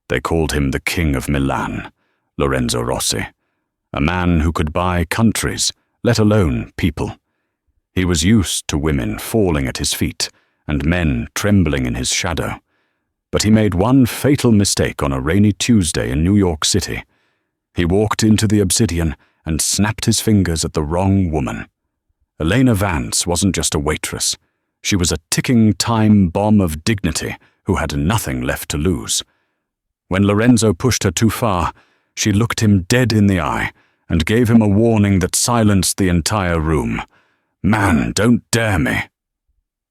They called him the King of Milan, Lorenzo Rossi, a man who could buy countries, let alone people. He was used to women falling at his feet and men trembling in his shadow. But he made one fatal mistake on a rainy Tuesday in New York City. He walked into the Obsidian and snapped his fingers at the wrong woman. Elena Vance wasn't just a waitress. She was a ticking time bomb of dignity who had nothing left to lose. When Lorenzo pushed her too far, she looked him dead in the eye and gave him a warning that silenced the entire room. "Man, don't dare me."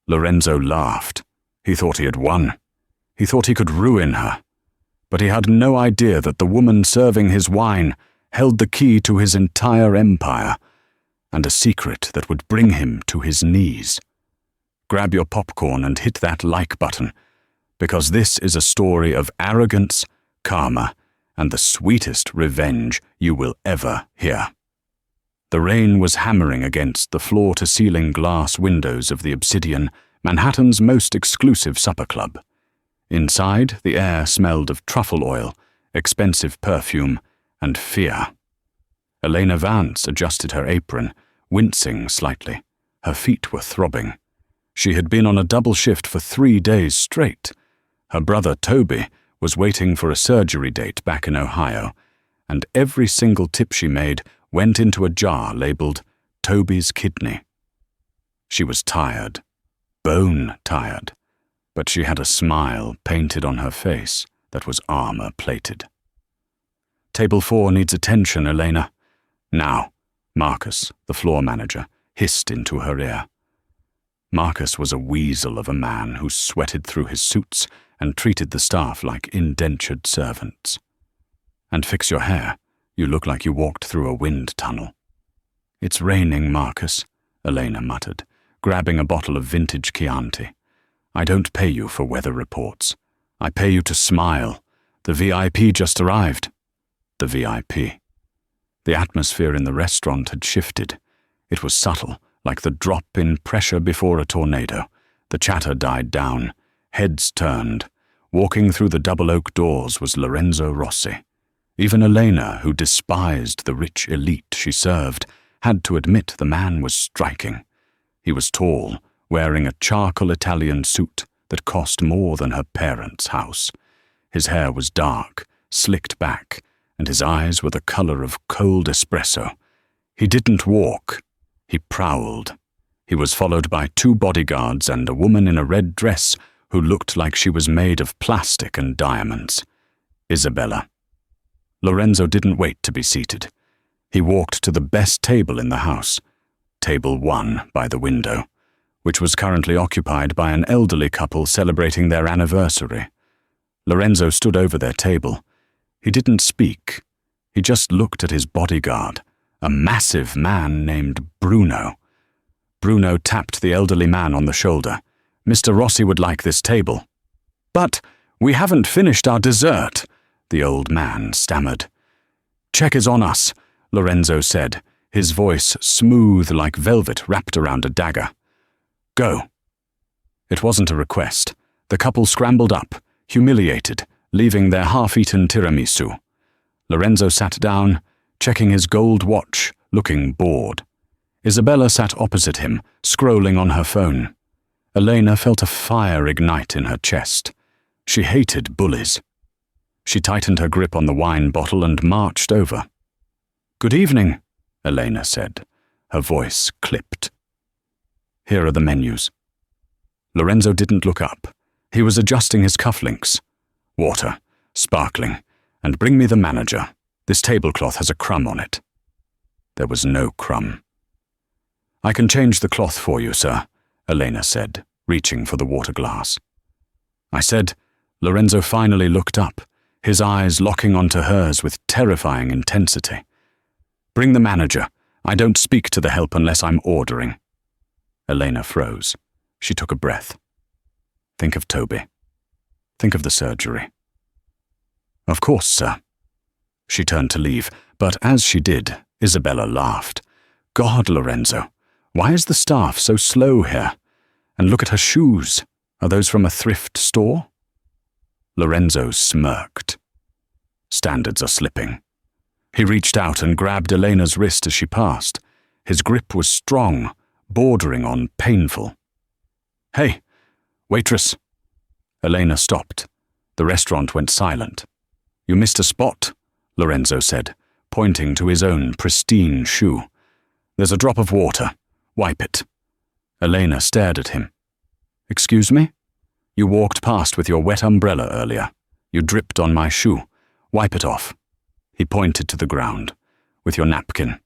Lorenzo laughed. He thought he had won. He thought he could ruin her. But he had no idea that the woman serving his wine held the key to his entire empire, and a secret that would bring him to his knees. Grab your popcorn and hit that like button, because this is a story of arrogance, karma, and the sweetest revenge you will ever hear. The rain was hammering against the floor-to-ceiling glass windows of the Obsidian, Manhattan's most exclusive supper club. Inside, the air smelled of truffle oil, expensive perfume, and fear. Elena Vance adjusted her apron, wincing slightly. Her feet were throbbing. She had been on a double shift for 3 days straight. Her brother, Toby, was waiting for a surgery date back in Ohio, and every single tip she made went into a jar labeled Toby's kidney. She was tired, bone tired, but she had a smile painted on her face that was armor-plated. "Table 4 needs attention, Elena." "Now," Marcus, the floor manager, hissed into her ear. Marcus was a weasel of a man who sweated through his suits and treated the staff like indentured servants. "And fix your hair. You look like you walked through a wind tunnel." "It's raining, Marcus," Elena muttered, grabbing a bottle of vintage Chianti. "I don't pay you for weather reports. I pay you to smile. The VIP just arrived." The VIP. The atmosphere in the restaurant had shifted. It was subtle, like the drop in pressure before a tornado. The chatter died down. Heads turned. Walking through the double oak doors was Lorenzo Rossi. Even Elena, who despised the rich elite she served, had to admit the man was striking. He was tall, wearing a charcoal Italian suit that cost more than her parents' house. His hair was dark, slicked back, and his eyes were the color of cold espresso. He didn't walk. He prowled. He was followed by 2 bodyguards and a woman in a red dress who looked like she was made of plastic and diamonds. Isabella. Lorenzo didn't wait to be seated. He walked to the best table in the house, table 1 by the window, which was currently occupied by an elderly couple celebrating their anniversary. Lorenzo stood over their table. He didn't speak. He just looked at his bodyguard, a massive man named Bruno. Bruno tapped the elderly man on the shoulder. "Mr. Rossi would like this table." "But we haven't finished our dessert," the old man stammered. "Check is on us," Lorenzo said, his voice smooth like velvet wrapped around a dagger. "Go." It wasn't a request. The couple scrambled up, humiliated, leaving their half-eaten tiramisu. Lorenzo sat down, checking his gold watch, looking bored. Isabella sat opposite him, scrolling on her phone. Elena felt a fire ignite in her chest. She hated bullies. She tightened her grip on the wine bottle and marched over. "Good evening," Elena said. Her voice clipped. "Here are the menus." Lorenzo didn't look up. He was adjusting his cufflinks. "Water, sparkling, and bring me the manager. This tablecloth has a crumb on it." There was no crumb. "I can change the cloth for you, sir," Elena said, reaching for the water glass. "I said," Lorenzo finally looked up, his eyes locking onto hers with terrifying intensity. "Bring the manager. I don't speak to the help unless I'm ordering." Elena froze. She took a breath. "Think of Toby. Think of the surgery." "Of course, sir." She turned to leave, but as she did, Isabella laughed. "God, Lorenzo, why is the staff so slow here? And look at her shoes. Are those from a thrift store?" Lorenzo smirked. Standards are slipping. He reached out and grabbed Elena's wrist as she passed. His grip was strong, bordering on painful. "Hey, waitress." Elena stopped. The restaurant went silent. "You missed a spot," Lorenzo said, pointing to his own pristine shoe. "There's a drop of water. Wipe it." Elena stared at him. "Excuse me? You walked past with your wet umbrella earlier. You dripped on my shoe. Wipe it off." He pointed to the ground. "With your napkin.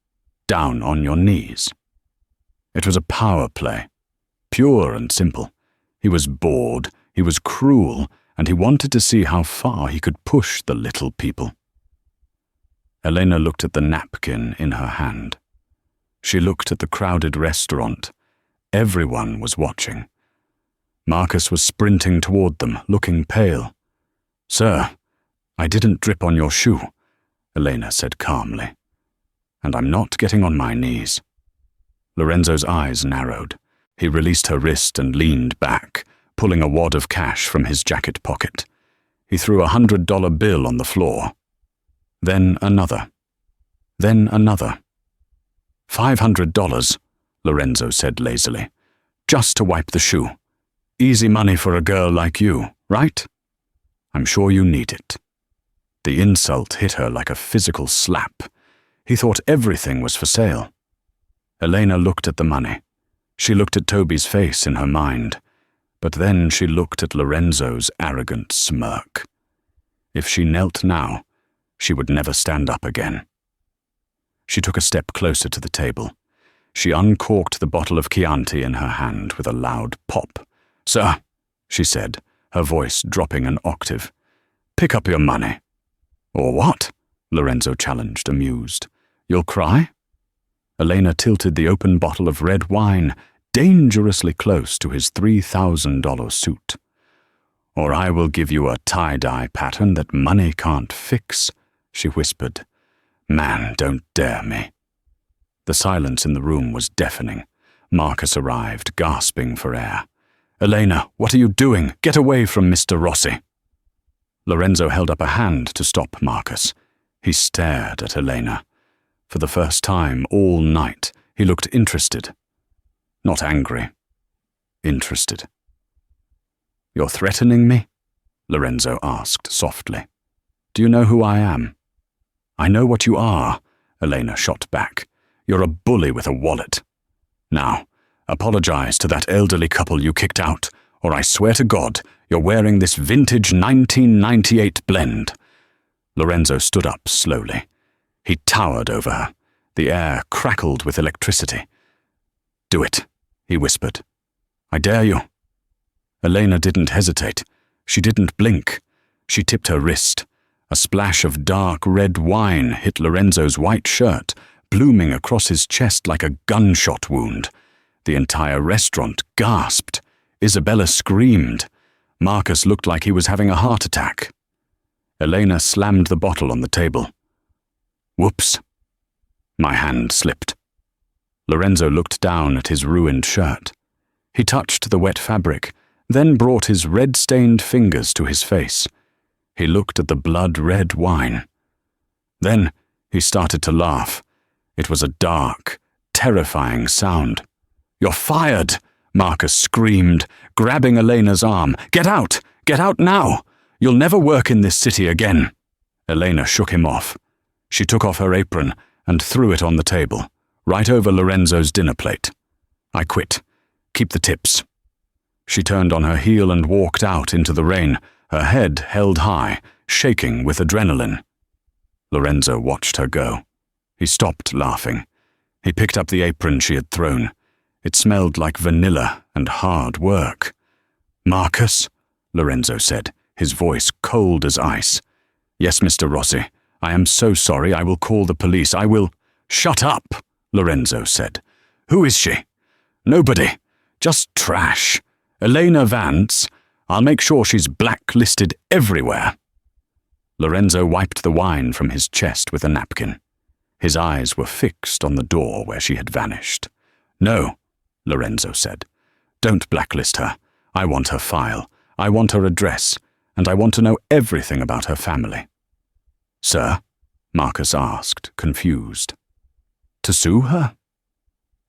Down on your knees." It was a power play. Pure and simple. He was bored, he was cruel, and he wanted to see how far he could push the little people. Elena looked at the napkin in her hand. She looked at the crowded restaurant. Everyone was watching. Marcus was sprinting toward them, looking pale. "Sir, I didn't drip on your shoe," Elena said calmly. "And I'm not getting on my knees." Lorenzo's eyes narrowed. He released her wrist and leaned back, pulling a wad of cash from his jacket pocket. He threw $100 bill on the floor. Then another. Then another. $500, Lorenzo said lazily. "Just to wipe the shoe. Easy money for a girl like you, right? I'm sure you need it." The insult hit her like a physical slap. He thought everything was for sale. Elena looked at the money. She looked at Toby's face in her mind. But then she looked at Lorenzo's arrogant smirk. If she knelt now, she would never stand up again. She took a step closer to the table. She uncorked the bottle of Chianti in her hand with a loud pop. "Sir," she said, her voice dropping an octave, "pick up your money." "Or what?" Lorenzo challenged, amused. "You'll cry?" Elena tilted the open bottle of red wine dangerously close to his $3,000 suit. "Or I will give you a tie-dye pattern that money can't fix," she whispered. "Man, don't dare me." The silence in the room was deafening. Marcus arrived, gasping for air. "Elena, what are you doing? Get away from Mr. Rossi." Lorenzo held up a hand to stop Marcus. He stared at Elena. For the first time all night, he looked interested. Not angry. Interested. "You're threatening me?" Lorenzo asked softly. "Do you know who I am?" "I know what you are," Elena shot back. "You're a bully with a wallet. Now, apologize to that elderly couple you kicked out, or I swear to God, you're wearing this vintage 1998 blend." Lorenzo stood up slowly. He towered over her. The air crackled with electricity. "Do it," he whispered. "I dare you." Elena didn't hesitate. She didn't blink. She tipped her wrist. A splash of dark red wine hit Lorenzo's white shirt, blooming across his chest like a gunshot wound. The entire restaurant gasped. Isabella screamed. Marcus looked like he was having a heart attack. Elena slammed the bottle on the table. "Whoops." My hand slipped. Lorenzo looked down at his ruined shirt. He touched the wet fabric, then brought his red-stained fingers to his face. He looked at the blood-red wine. Then he started to laugh. It was a dark, terrifying sound. "You're fired!" Marcus screamed, grabbing Elena's arm. "Get out! Get out now! You'll never work in this city again." Elena shook him off. She took off her apron and threw it on the table, right over Lorenzo's dinner plate. "I quit. Keep the tips." She turned on her heel and walked out into the rain, her head held high, shaking with adrenaline. Lorenzo watched her go. He stopped laughing. He picked up the apron she had thrown. It smelled like vanilla and hard work. "Marcus?" Lorenzo said, his voice cold as ice. "Yes, Mr. Rossi. I am so sorry. I will call the police. I will—" "Shut up," Lorenzo said. "Who is she?" "Nobody. Just trash. Elena Vance. I'll make sure she's blacklisted everywhere." Lorenzo wiped the wine from his chest with a napkin. His eyes were fixed on the door where she had vanished. "No," Lorenzo said. "Don't blacklist her. I want her file. I want her address. And I want to know everything about her family." Sir? Marcus asked, confused. To sue her?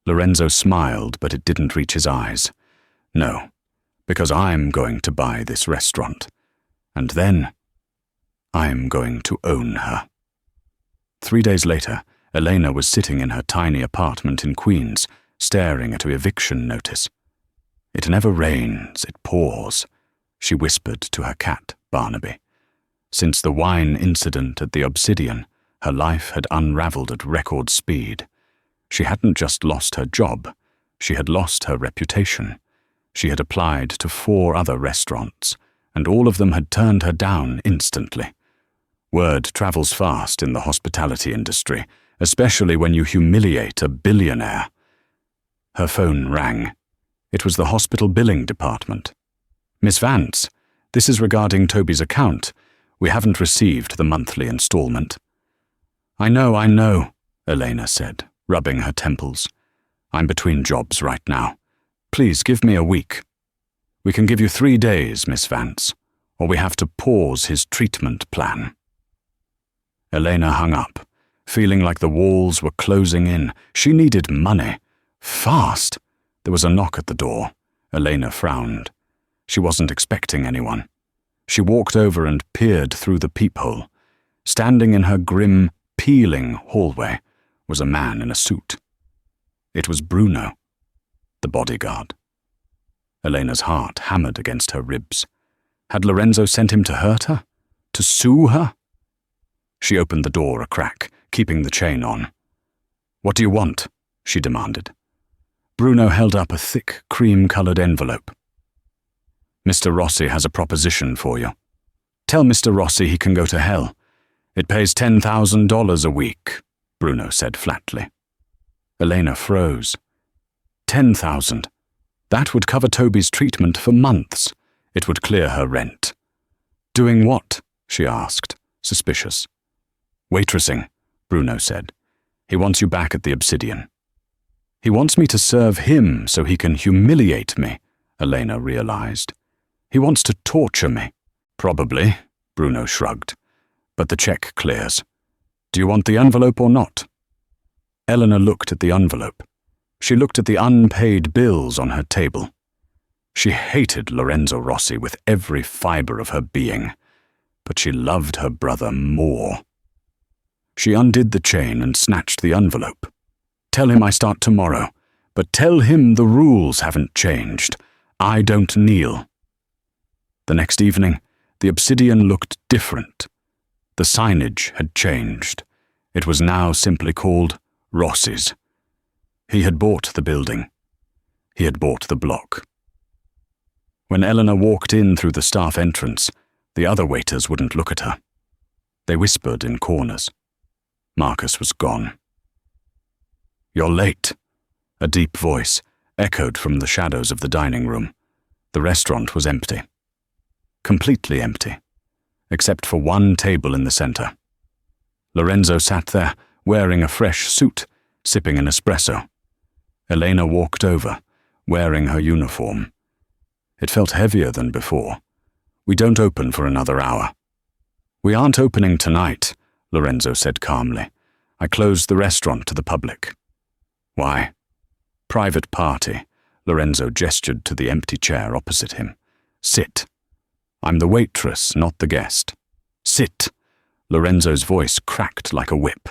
Lorenzo smiled, but it didn't reach his eyes. No, because I'm going to buy this restaurant. And then I'm going to own her. 3 days later, Elena was sitting in her tiny apartment in Queens, staring at her eviction notice. It never rains, it pours, she whispered to her cat, Barnaby. Since the wine incident at the Obsidian, her life had unraveled at record speed. She hadn't just lost her job, she had lost her reputation. She had applied to 4 other restaurants, and all of them had turned her down instantly. Word travels fast in the hospitality industry, especially when you humiliate a billionaire. Her phone rang. It was the hospital billing department. Miss Vance, this is regarding Toby's account. We haven't received the monthly installment. I know, Elena said, rubbing her temples. I'm between jobs right now. Please give me a week. We can give you 3 days, Miss Vance, or we have to pause his treatment plan. Elena hung up, feeling like the walls were closing in. She needed money. Fast. There was a knock at the door. Elena frowned. She wasn't expecting anyone. She walked over and peered through the peephole. Standing in her grim, peeling hallway was a man in a suit. It was Bruno, the bodyguard. Elena's heart hammered against her ribs. Had Lorenzo sent him to hurt her? To sue her? She opened the door a crack, keeping the chain on. What do you want? She demanded. Bruno held up a thick, cream-colored envelope. Mr. Rossi has a proposition for you. Tell Mr. Rossi he can go to hell. It pays $10,000 a week, Bruno said flatly. Elena froze. 10,000. That would cover Toby's treatment for months. It would clear her rent. Doing what? She asked, suspicious. Waitressing, Bruno said. He wants you back at the Obsidian. He wants me to serve him so he can humiliate me, Elena realized. He wants to torture me. Probably, Bruno shrugged. But the check clears. Do you want the envelope or not? Eleanor looked at the envelope. She looked at the unpaid bills on her table. She hated Lorenzo Rossi with every fiber of her being, but she loved her brother more. She undid the chain and snatched the envelope. Tell him I start tomorrow, but tell him the rules haven't changed. I don't kneel. The next evening, the Obsidian looked different. The signage had changed. It was now simply called Rossi's. He had bought the building. He had bought the block. When Eleanor walked in through the staff entrance, the other waiters wouldn't look at her. They whispered in corners. Marcus was gone. You're late, a deep voice echoed from the shadows of the dining room. The restaurant was empty. Completely empty, except for one table in the center. Lorenzo sat there, wearing a fresh suit, sipping an espresso. Elena walked over, wearing her uniform. It felt heavier than before. We don't open for another hour. We aren't opening tonight, Lorenzo said calmly. I closed the restaurant to the public. Why? Private party. Lorenzo gestured to the empty chair opposite him. Sit. I'm the waitress, not the guest. Sit. Lorenzo's voice cracked like a whip.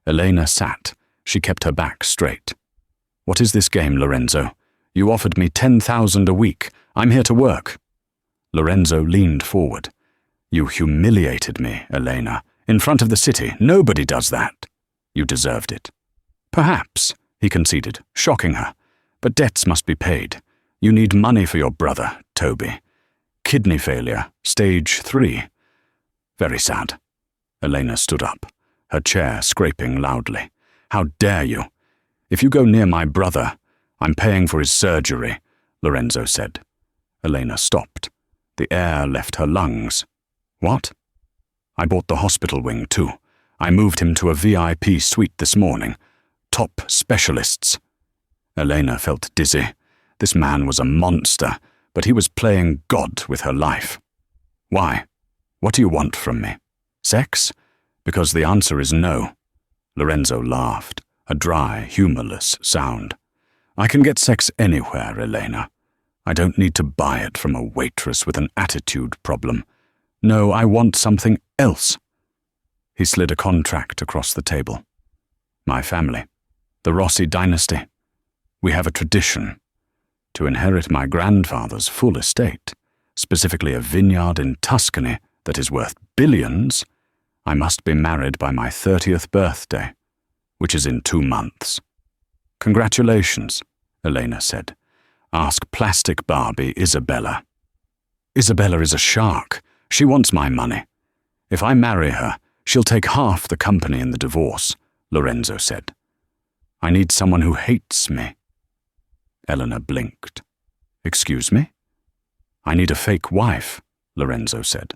Elena sat. She kept her back straight. What is this game, Lorenzo? You offered me $10,000 a week. I'm here to work. Lorenzo leaned forward. You humiliated me, Elena. In front of the city. Nobody does that. You deserved it. Perhaps, he conceded, shocking her. But debts must be paid. You need money for your brother, Toby. Kidney failure, stage 3. Very sad. Elena stood up, her chair scraping loudly. How dare you? If you go near my brother, I'm paying for his surgery, Lorenzo said. Elena stopped. The air left her lungs. What? I bought the hospital wing too. I moved him to a VIP suite this morning. Top specialists. Elena felt dizzy. This man was a monster, but he was playing God with her life. Why? What do you want from me? Sex? Because the answer is no. Lorenzo laughed, a dry, humorless sound. I can get sex anywhere, Elena. I don't need to buy it from a waitress with an attitude problem. No, I want something else. He slid a contract across the table. My family, the Rossi dynasty. We have a tradition. To inherit my grandfather's full estate, specifically a vineyard in Tuscany that is worth billions, I must be married by my 30th birthday, which is in 2 months. Congratulations, Elena said. Ask plastic Barbie Isabella. Isabella is a shark. She wants my money. If I marry her, she'll take half the company in the divorce, Lorenzo said. I need someone who hates me. Eleanor blinked. Excuse me? I need a fake wife, Lorenzo said.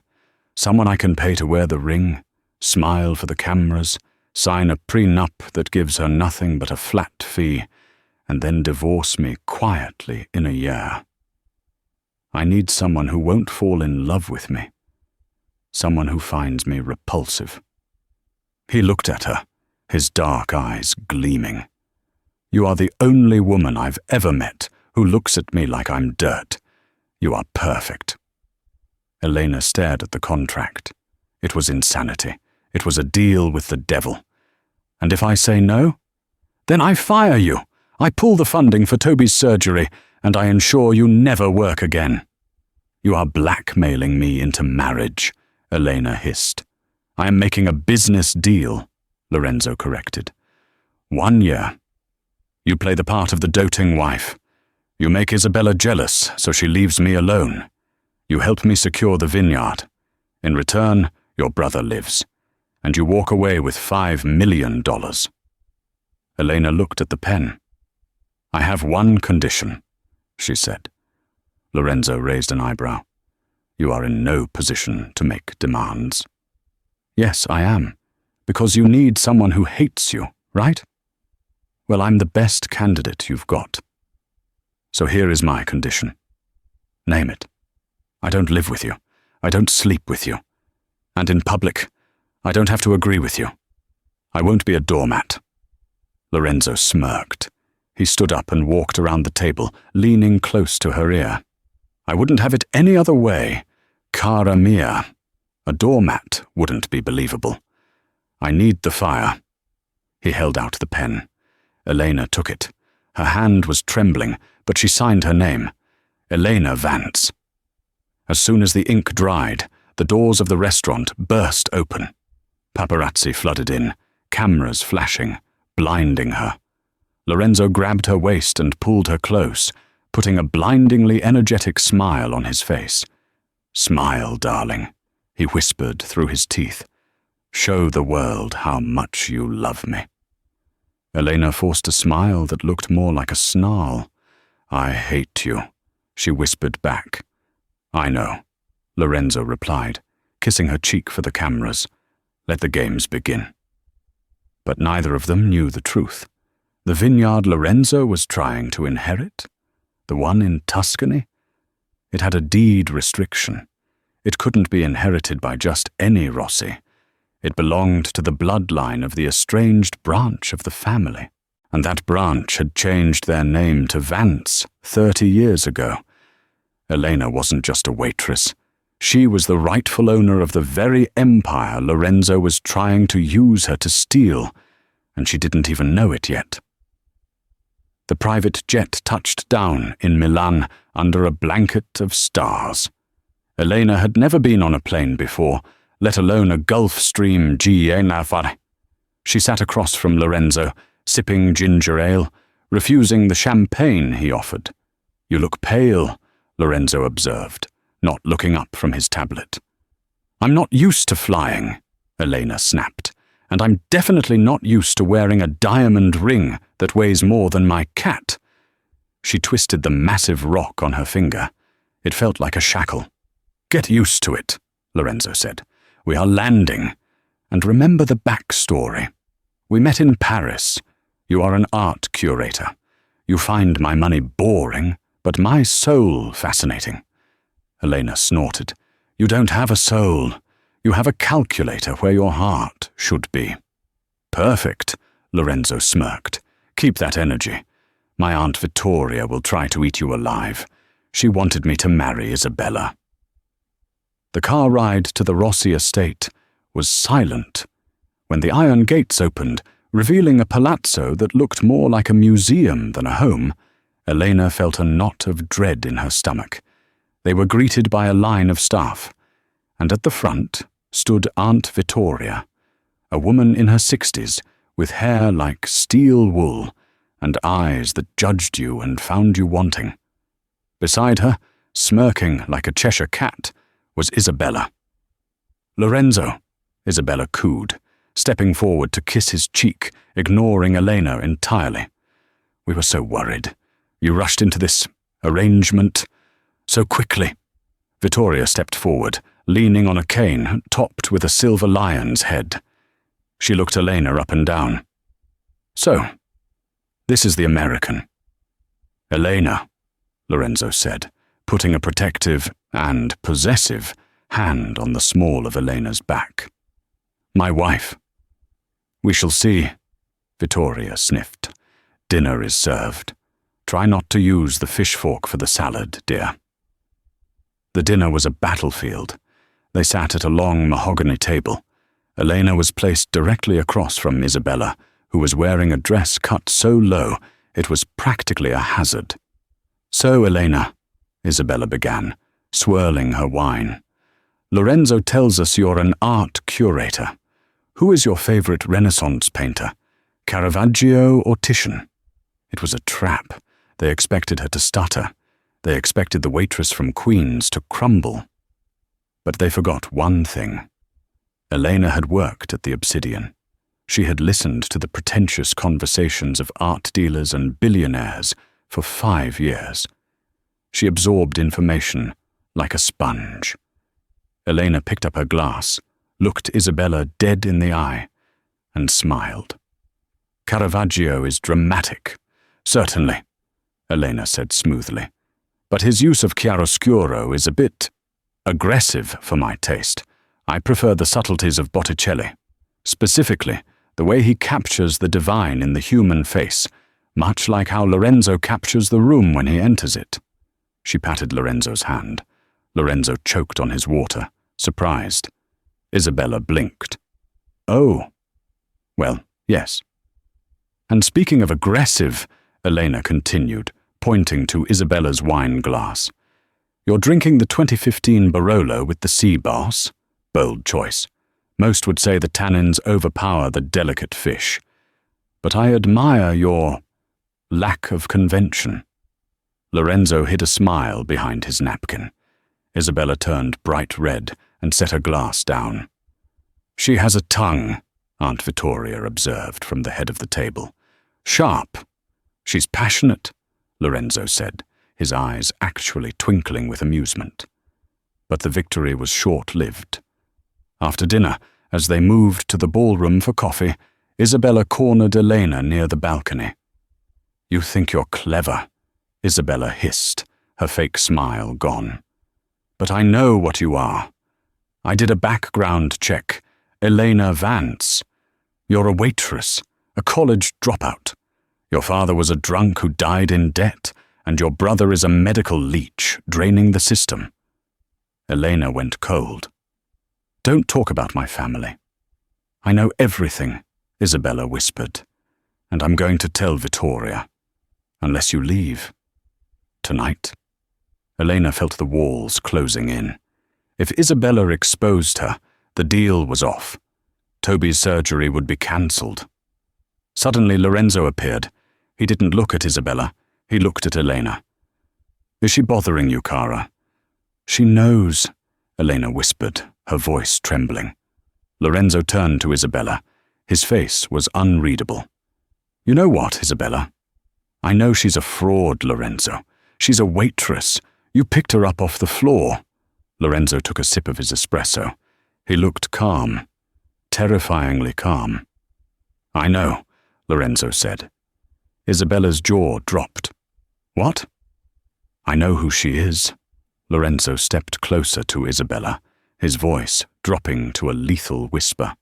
Someone I can pay to wear the ring, smile for the cameras, sign a prenup that gives her nothing but a flat fee, and then divorce me quietly in a year. I need someone who won't fall in love with me. Someone who finds me repulsive. He looked at her, his dark eyes gleaming. You are the only woman I've ever met who looks at me like I'm dirt. You are perfect. Elena stared at the contract. It was insanity. It was a deal with the devil. And if I say no? Then I fire you. I pull the funding for Toby's surgery, and I ensure you never work again. You are blackmailing me into marriage, Elena hissed. I am making a business deal, Lorenzo corrected. 1 year. You play the part of the doting wife. You make Isabella jealous, so she leaves me alone. You help me secure the vineyard. In return, your brother lives, and you walk away with $5 million. Elena looked at the pen. I have one condition, she said. Lorenzo raised an eyebrow. You are in no position to make demands. Yes, I am, because you need someone who hates you, right? Well, I'm the best candidate you've got. So here is my condition. Name it. I don't live with you. I don't sleep with you. And in public, I don't have to agree with you. I won't be a doormat. Lorenzo smirked. He stood up and walked around the table, leaning close to her ear. I wouldn't have it any other way. Cara mia. A doormat wouldn't be believable. I need the fire. He held out the pen. Elena took it. Her hand was trembling, but she signed her name. Elena Vance. As soon as the ink dried, the doors of the restaurant burst open. Paparazzi flooded in, cameras flashing, blinding her. Lorenzo grabbed her waist and pulled her close, putting a blindingly energetic smile on his face. Smile, darling, he whispered through his teeth. Show the world how much you love me. Elena forced a smile that looked more like a snarl. I hate you, she whispered back. I know, Lorenzo replied, kissing her cheek for the cameras. Let the games begin. But neither of them knew the truth. The vineyard Lorenzo was trying to inherit? The one in Tuscany? It had a deed restriction. It couldn't be inherited by just any Rossi. It belonged to the bloodline of the estranged branch of the family. And that branch had changed their name to Vance 30 years ago. Elena wasn't just a waitress. She was the rightful owner of the very empire Lorenzo was trying to use her to steal, and she didn't even know it yet. The private jet touched down in Milan under a blanket of stars. Elena had never been on a plane before, let alone a Gulfstream GA. She sat across from Lorenzo, sipping ginger ale, refusing the champagne he offered. You look pale, Lorenzo observed, not looking up from his tablet. I'm not used to flying, Elena snapped, and I'm definitely not used to wearing a diamond ring that weighs more than my cat. She twisted the massive rock on her finger. It felt like a shackle. Get used to it, Lorenzo said. We are landing. And remember the backstory. We met in Paris. You are an art curator. You find my money boring, but my soul fascinating. Elena snorted. You don't have a soul. You have a calculator where your heart should be. Perfect, Lorenzo smirked. Keep that energy. My Aunt Vittoria will try to eat you alive. She wanted me to marry Isabella. The car ride to the Rossi estate was silent. When the iron gates opened, revealing a palazzo that looked more like a museum than a home, Elena felt a knot of dread in her stomach. They were greeted by a line of staff, and at the front stood Aunt Vittoria, a woman in her 60s with hair like steel wool and eyes that judged you and found you wanting. Beside her, smirking like a Cheshire cat, was Isabella. "Lorenzo," Isabella cooed, stepping forward to kiss his cheek, ignoring Elena entirely. "We were so worried. You rushed into this arrangement so quickly." Vittoria stepped forward, leaning on a cane topped with a silver lion's head. She looked Elena up and down. "So, this is the American." "Elena," Lorenzo said, putting a protective and possessive hand on the small of Elena's back. "My wife." "We shall see," Vittoria sniffed. "Dinner is served. Try not to use the fish fork for the salad, dear." The dinner was a battlefield. They sat at a long mahogany table. Elena was placed directly across from Isabella, who was wearing a dress cut so low it was practically a hazard. "So, Elena," Isabella began, swirling her wine, "Lorenzo tells us you're an art curator. Who is your favorite Renaissance painter, Caravaggio or Titian?" It was a trap. They expected her to stutter. They expected the waitress from Queens to crumble. But they forgot one thing. Elena had worked at the Obsidian. She had listened to the pretentious conversations of art dealers and billionaires for 5 years. She absorbed information like a sponge. Elena picked up her glass, looked Isabella dead in the eye, and smiled. "Caravaggio is dramatic." "Certainly," Elena said smoothly. "But his use of chiaroscuro is a bit aggressive for my taste. I prefer the subtleties of Botticelli. Specifically, the way he captures the divine in the human face, much like how Lorenzo captures the room when he enters it." She patted Lorenzo's hand. Lorenzo choked on his water, surprised. Isabella blinked. "Oh, well, yes." "And speaking of aggressive," Elena continued, pointing to Isabella's wine glass, "you're drinking the 2015 Barolo with the sea bass. Bold choice. Most would say the tannins overpower the delicate fish. But I admire your lack of convention." Lorenzo hid a smile behind his napkin. Isabella turned bright red and set her glass down. "She has a tongue," Aunt Vittoria observed from the head of the table. "Sharp." "She's passionate," Lorenzo said, his eyes actually twinkling with amusement. But the victory was short-lived. After dinner, as they moved to the ballroom for coffee, Isabella cornered Elena near the balcony. "You think you're clever," Isabella hissed, her fake smile gone. "But I know what you are. I did a background check. Elena Vance. You're a waitress, a college dropout. Your father was a drunk who died in debt, and your brother is a medical leech draining the system." Elena went cold. "Don't talk about my family." "I know everything," Isabella whispered, "and I'm going to tell Vittoria. Unless you leave. Tonight." Elena felt the walls closing in. If Isabella exposed her, the deal was off. Toby's surgery would be cancelled. Suddenly Lorenzo appeared. He didn't look at Isabella. He looked at Elena. "Is she bothering you, Cara?" "She knows," Elena whispered, her voice trembling. Lorenzo turned to Isabella. His face was unreadable. "You know what, Isabella? I know she's a fraud, Lorenzo. She's a waitress. You picked her up off the floor." Lorenzo took a sip of his espresso. He looked calm, terrifyingly calm. "I know," Lorenzo said. Isabella's jaw dropped. "What?" "I know who she is." Lorenzo stepped closer to Isabella, his voice dropping to a lethal whisper.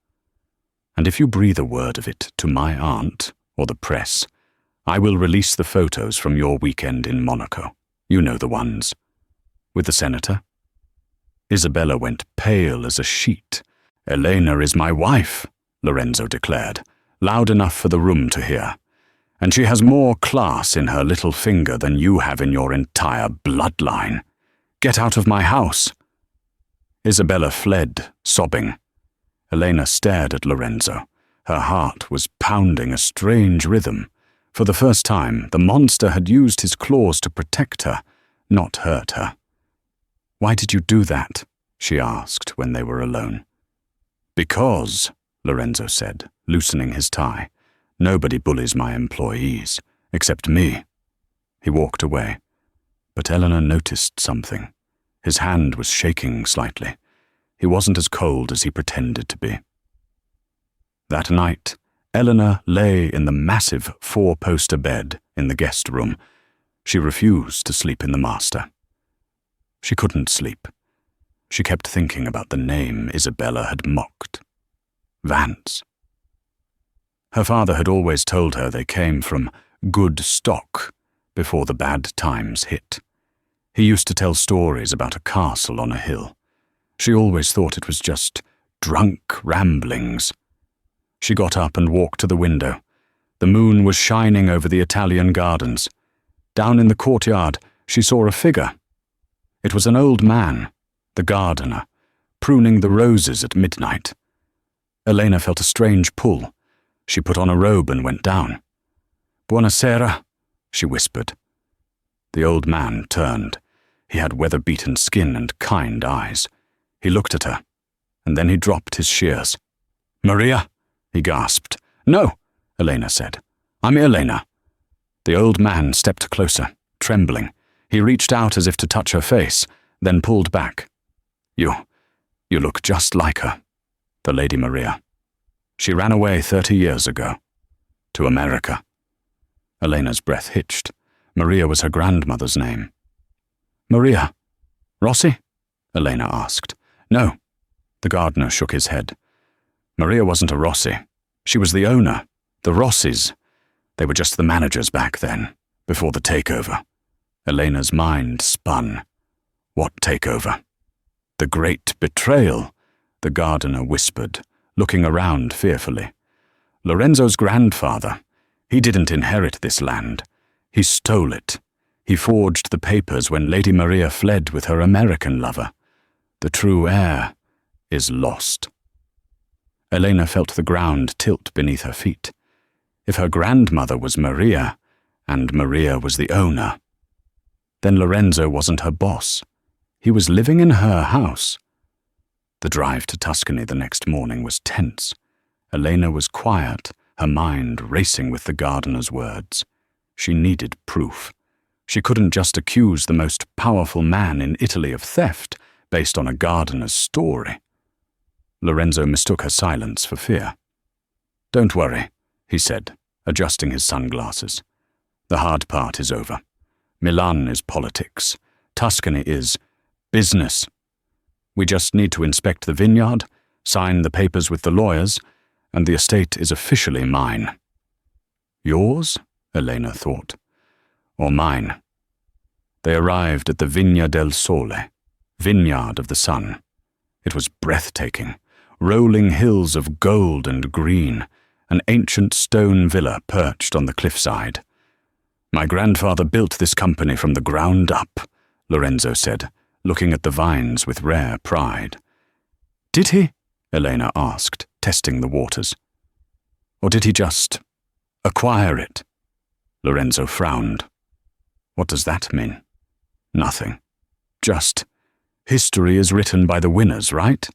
"And if you breathe a word of it to my aunt or the press, I will release the photos from your weekend in Monaco. You know the ones. With the senator?" Isabella went pale as a sheet. "Elena is my wife," Lorenzo declared, loud enough for the room to hear. "And she has more class in her little finger than you have in your entire bloodline. Get out of my house." Isabella fled, sobbing. Elena stared at Lorenzo. Her heart was pounding a strange rhythm. For the first time, the monster had used his claws to protect her, not hurt her. "Why did you do that?" she asked when they were alone. "Because," Lorenzo said, loosening his tie, "nobody bullies my employees, except me." He walked away, but Eleanor noticed something. His hand was shaking slightly. He wasn't as cold as he pretended to be. That night, Eleanor lay in the massive 4-poster bed in the guest room. She refused to sleep in the master. She couldn't sleep. She kept thinking about the name Isabella had mocked. Vance. Her father had always told her they came from good stock before the bad times hit. He used to tell stories about a castle on a hill. She always thought it was just drunk ramblings. She got up and walked to the window. The moon was shining over the Italian gardens. Down in the courtyard, she saw a figure. It was an old man, the gardener, pruning the roses at midnight. Elena felt a strange pull. She put on a robe and went down. "Buonasera," she whispered. The old man turned. He had weather-beaten skin and kind eyes. He looked at her, and then he dropped his shears. "Maria?" he gasped. "No," Elena said. "I'm Elena." The old man stepped closer, trembling. He reached out as if to touch her face, then pulled back. You look just like her, the Lady Maria. She ran away 30 years ago. To America." Elena's breath hitched. Maria was her grandmother's name. "Maria? Rossi?" Elena asked. "No." The gardener shook his head. "Maria wasn't a Rossi. She was the owner. The Rossis. They were just the managers back then, before the takeover." Elena's mind spun. "What takeover?" "The great betrayal," the gardener whispered, looking around fearfully. "Lorenzo's grandfather. He didn't inherit this land. He stole it. He forged the papers when Lady Maria fled with her American lover. The true heir is lost." Elena felt the ground tilt beneath her feet. If her grandmother was Maria, and Maria was the owner, then Lorenzo wasn't her boss. He was living in her house. The drive to Tuscany the next morning was tense. Elena was quiet, her mind racing with the gardener's words. She needed proof. She couldn't just accuse the most powerful man in Italy of theft based on a gardener's story. Lorenzo mistook her silence for fear. "Don't worry," he said, adjusting his sunglasses. "The hard part is over. Milan is politics. Tuscany is business. We just need to inspect the vineyard, sign the papers with the lawyers, and the estate is officially mine." "Yours?" Elena thought. "Or mine." They arrived at the Vigna del Sole, Vineyard of the Sun. It was breathtaking. Rolling hills of gold and green, an ancient stone villa perched on the cliffside. "My grandfather built this company from the ground up," Lorenzo said, looking at the vines with rare pride. "Did he?" Elena asked, testing the waters. "Or did he just acquire it?" Lorenzo frowned. "What does that mean?" "Nothing. Just, history is written by the winners, right?"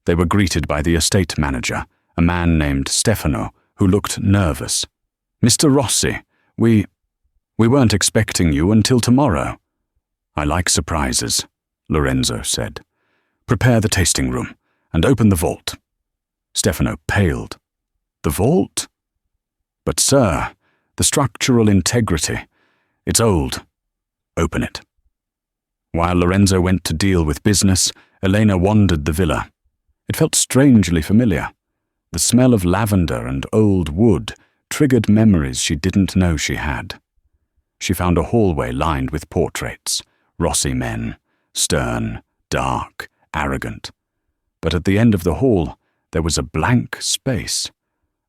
They were greeted by the estate manager, a man named Stefano, who looked nervous. "Mr. Rossi, we weren't expecting you until tomorrow." "I like surprises," Lorenzo said. "Prepare the tasting room and open the vault." Stefano paled. "The vault?" "But sir, the structural integrity. It's old. Open it." While Lorenzo went to deal with business, Elena wandered the villa. It felt strangely familiar. The smell of lavender and old wood triggered memories she didn't know she had. She found a hallway lined with portraits, Rossi men, stern, dark, arrogant. But at the end of the hall, there was a blank space,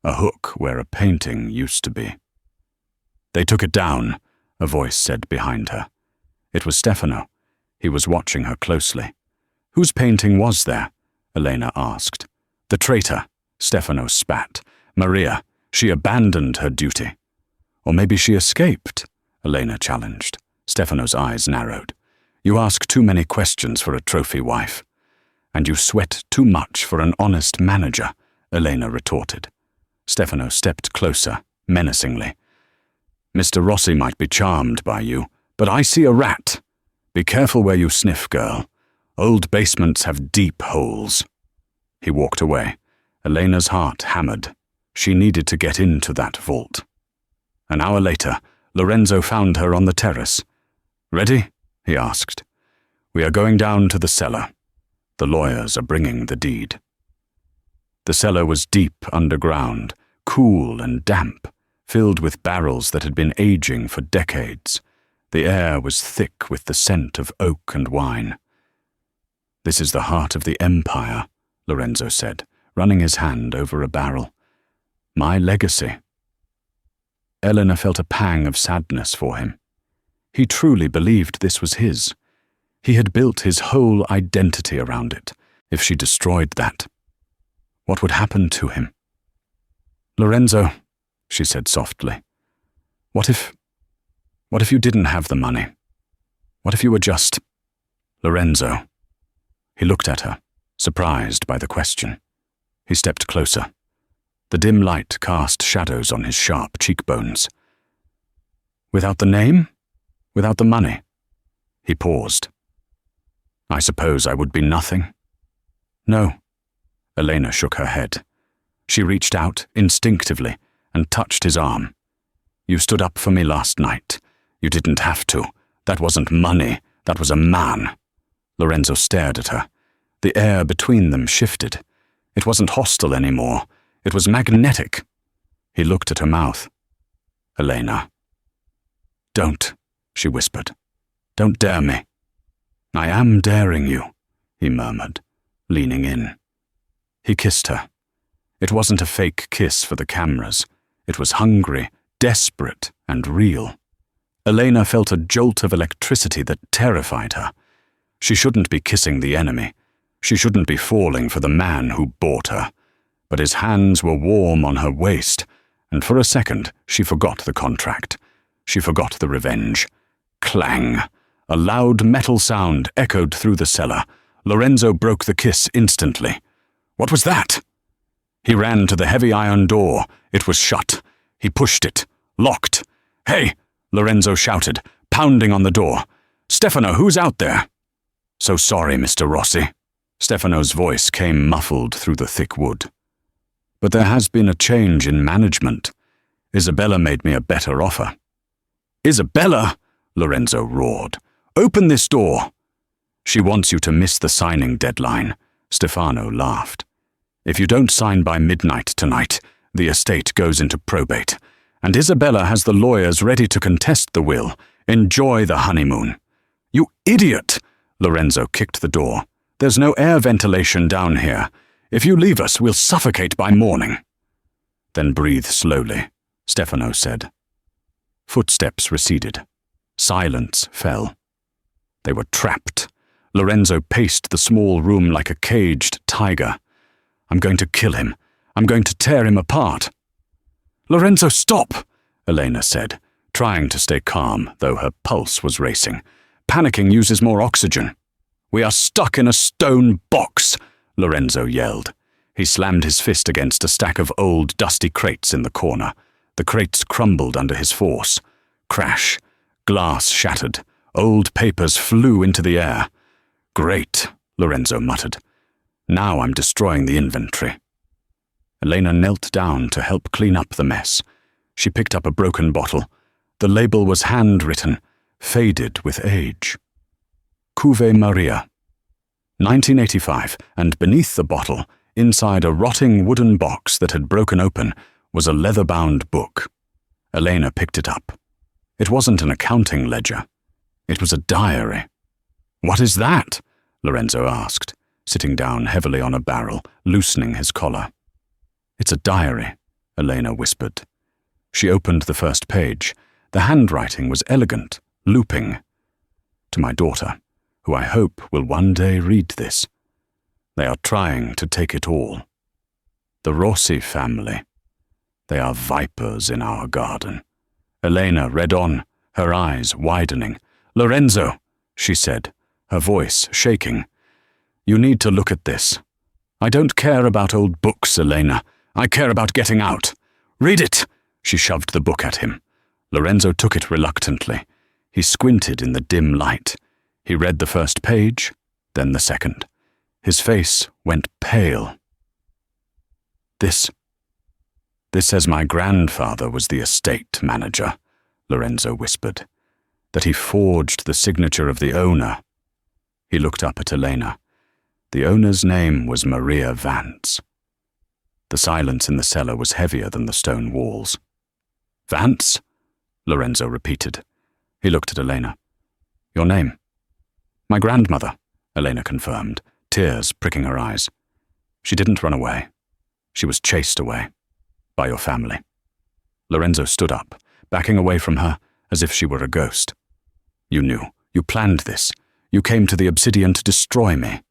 a hook where a painting used to be. "They took it down," a voice said behind her. It was Stefano. He was watching her closely. "Whose painting was there?" Elena asked. "The traitor," Stefano spat. "Maria. She abandoned her duty." "Or maybe she escaped," Elena challenged. Stefano's eyes narrowed. "You ask too many questions for a trophy wife." "And you sweat too much for an honest manager," Elena retorted. Stefano stepped closer, menacingly. "Mr. Rossi might be charmed by you, but I see a rat. Be careful where you sniff, girl. Old basements have deep holes." He walked away. Elena's heart hammered. She needed to get into that vault. An hour later, Lorenzo found her on the terrace. "Ready?" he asked. "We are going down to the cellar. The lawyers are bringing the deed." The cellar was deep underground, cool and damp, filled with barrels that had been aging for decades. The air was thick with the scent of oak and wine. "This is the heart of the empire," Lorenzo said, running his hand over a barrel. "My legacy." Elena felt a pang of sadness for him. He truly believed this was his. He had built his whole identity around it. If she destroyed that, what would happen to him? "Lorenzo," she said softly, What if you didn't have the money? What if you were just Lorenzo?" He looked at her, surprised by the question. He stepped closer. The dim light cast shadows on his sharp cheekbones. "Without the name? Without the money?" He paused. "I suppose I would be nothing." "No." Elena shook her head. She reached out instinctively and touched his arm. "You stood up for me last night. You didn't have to. That wasn't money. That was a man." Lorenzo stared at her. The air between them shifted. It wasn't hostile anymore. It was magnetic. He looked at her mouth. "Elena." "Don't," she whispered. "Don't dare me." "I am daring you," he murmured, leaning in. He kissed her. It wasn't a fake kiss for the cameras. It was hungry, desperate, and real. Elena felt a jolt of electricity that terrified her. She shouldn't be kissing the enemy. She shouldn't be falling for the man who bought her. But his hands were warm on her waist, and for a second she forgot the contract. She forgot the revenge. Clang! A loud metal sound echoed through the cellar. Lorenzo broke the kiss instantly. What was that? He ran to the heavy iron door. It was shut. He pushed it. Locked. "Hey!" Lorenzo shouted, pounding on the door. "Stefano, who's out there?" "So sorry, Mr. Rossi." Stefano's voice came muffled through the thick wood. "But there has been a change in management. Isabella made me a better offer." "Isabella?" Lorenzo roared. "Open this door." "She wants you to miss the signing deadline." Stefano laughed. "If you don't sign by midnight tonight, the estate goes into probate, and Isabella has the lawyers ready to contest the will. Enjoy the honeymoon." "You idiot!" Lorenzo kicked the door. "There's no air ventilation down here. If you leave us, we'll suffocate by morning." "Then breathe slowly," Stefano said. Footsteps receded. Silence fell. They were trapped. Lorenzo paced the small room like a caged tiger. "I'm going to kill him. I'm going to tear him apart." "Lorenzo, stop!" Elena said, trying to stay calm, though her pulse was racing. "Panicking uses more oxygen." "We are stuck in a stone box," Lorenzo yelled. He slammed his fist against a stack of old, dusty crates in the corner. The crates crumbled under his force. Crash. Glass shattered. Old papers flew into the air. "Great," Lorenzo muttered. "Now I'm destroying the inventory." Elena knelt down to help clean up the mess. She picked up a broken bottle. The label was handwritten, faded with age. "Cuve Maria." 1985, and beneath the bottle, inside a rotting wooden box that had broken open, was a leather-bound book. Elena picked it up. It wasn't an accounting ledger. It was a diary. "What is that?" Lorenzo asked, sitting down heavily on a barrel, loosening his collar. "It's a diary," Elena whispered. She opened the first page. The handwriting was elegant, looping. "To my daughter, who I hope will one day read this. They are trying to take it all. The Rossi family. They are vipers in our garden." Elena read on, her eyes widening. "Lorenzo," she said, her voice shaking. "You need to look at this. I don't care about old books, Elena. I care about getting out. Read it!" She shoved the book at him. Lorenzo took it reluctantly. He squinted in the dim light. He read the first page, then the second. His face went pale. This says my grandfather was the estate manager," Lorenzo whispered. "That he forged the signature of the owner." He looked up at Elena. The owner's name was Maria Vance. The silence in the cellar was heavier than the stone walls. "Vance?" Lorenzo repeated. He looked at Elena. "Your name?" "My grandmother," Elena confirmed, tears pricking her eyes. "She didn't run away. She was chased away. By your family." Lorenzo stood up, backing away from her as if she were a ghost. "You knew. You planned this. You came to the Obsidian to destroy me."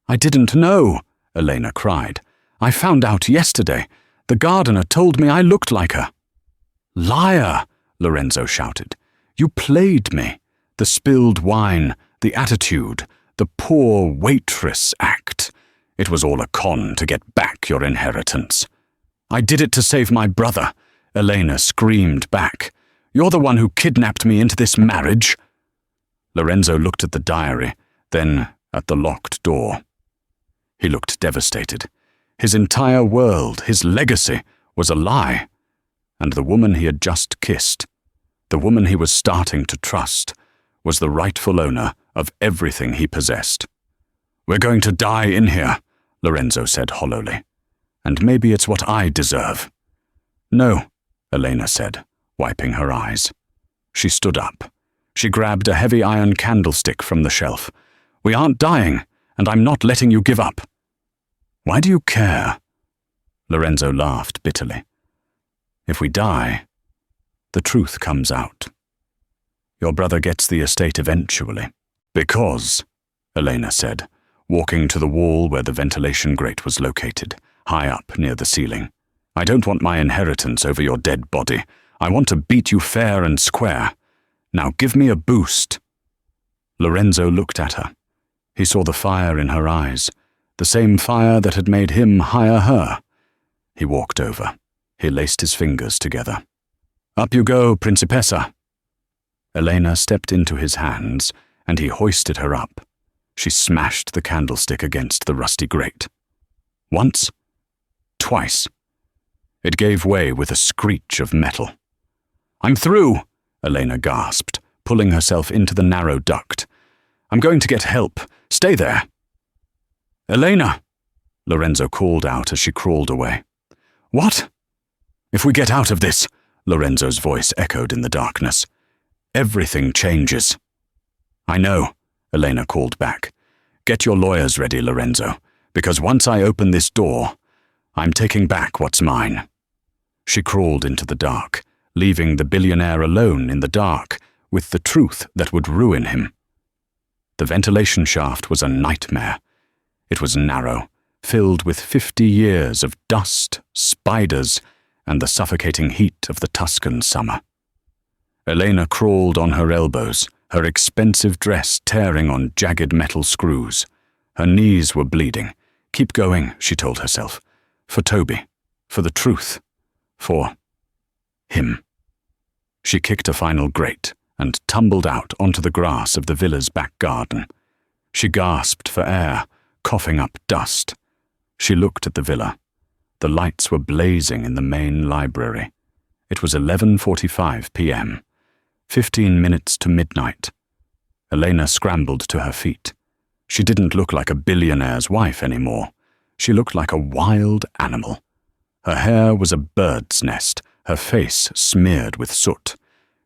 "I didn't know," Elena cried. "I found out yesterday. The gardener told me I looked like her." "Liar!" Lorenzo shouted. "You played me. The spilled wine, the attitude, the poor waitress act. It was all a con to get back your inheritance." "I did it to save my brother," Elena screamed back. "You're the one who kidnapped me into this marriage." Lorenzo looked at the diary, then at the locked door. He looked devastated. His entire world, his legacy, was a lie. And the woman he had just kissed, the woman he was starting to trust, was the rightful owner of everything he possessed. "We're going to die in here," Lorenzo said hollowly. "And maybe it's what I deserve." "No," Elena said, wiping her eyes. She stood up. She grabbed a heavy iron candlestick from the shelf. "We aren't dying, and I'm not letting you give up." "Why do you care?" Lorenzo laughed bitterly. "If we die, the truth comes out. Your brother gets the estate eventually." "Because," Elena said, walking to the wall where the ventilation grate was located, high up near the ceiling. "I don't want my inheritance over your dead body. I want to beat you fair and square. Now give me a boost." Lorenzo looked at her. He saw the fire in her eyes, the same fire that had made him hire her. He walked over. He laced his fingers together. "Up you go, Principessa." Elena stepped into his hands, and he hoisted her up. She smashed the candlestick against the rusty grate. Once, twice. It gave way with a screech of metal. "I'm through," Elena gasped, pulling herself into the narrow duct. "I'm going to get help. Stay there." "Elena!" Lorenzo called out as she crawled away. "What?" "If we get out of this," Lorenzo's voice echoed in the darkness, "everything changes." "I know," Elena called back. "Get your lawyers ready, Lorenzo, because once I open this door, I'm taking back what's mine." She crawled into the dark, leaving the billionaire alone in the dark with the truth that would ruin him. The ventilation shaft was a nightmare. It was narrow, filled with 50 years of dust, spiders, and the suffocating heat of the Tuscan summer. Elena crawled on her elbows, her expensive dress tearing on jagged metal screws. Her knees were bleeding. "Keep going," she told herself. "For Toby. For the truth. For him." She kicked a final grate and tumbled out onto the grass of the villa's back garden. She gasped for air, coughing up dust. She looked at the villa. The lights were blazing in the main library. It was 11:45 p.m., 15 minutes to midnight. Elena scrambled to her feet. She didn't look like a billionaire's wife anymore. She looked like a wild animal. Her hair was a bird's nest, her face smeared with soot.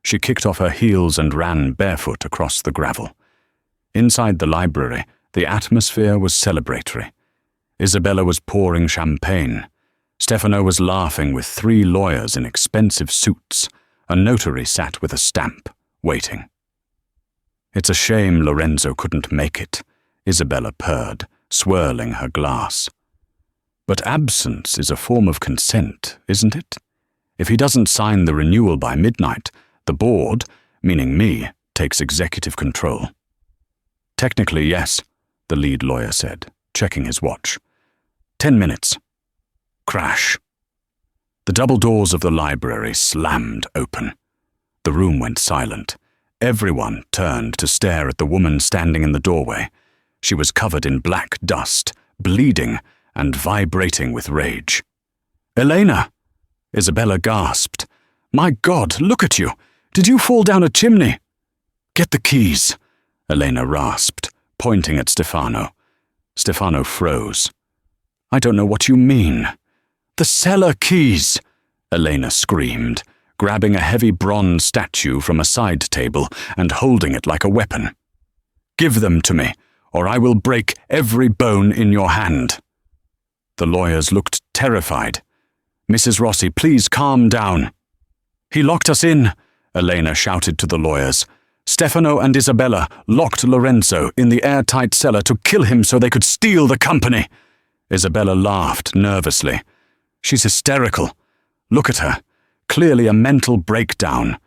She kicked off her heels and ran barefoot across the gravel. Inside the library, the atmosphere was celebratory. Isabella was pouring champagne. Stefano was laughing with 3 lawyers in expensive suits. A notary sat with a stamp, waiting. "It's a shame Lorenzo couldn't make it," Isabella purred, swirling her glass. "But absence is a form of consent, isn't it? If he doesn't sign the renewal by midnight, the board, meaning me, takes executive control." "Technically, yes," the lead lawyer said, checking his watch. 10 minutes. Crash. The double doors of the library slammed open. The room went silent. Everyone turned to stare at the woman standing in the doorway. She was covered in black dust, bleeding, and vibrating with rage. "Elena!" Isabella gasped. "My God, look at you! Did you fall down a chimney?" "Get the keys," Elena rasped, pointing at Stefano. Stefano froze. "I don't know what you mean." "The cellar keys!" Elena screamed, grabbing a heavy bronze statue from a side table and holding it like a weapon. "Give them to me, or I will break every bone in your hand." The lawyers looked terrified. "Mrs. Rossi, please calm down." "He locked us in," Elena shouted to the lawyers. "Stefano and Isabella locked Lorenzo in the airtight cellar to kill him so they could steal the company." Isabella laughed nervously. "She's hysterical. Look at her. Clearly a mental breakdown.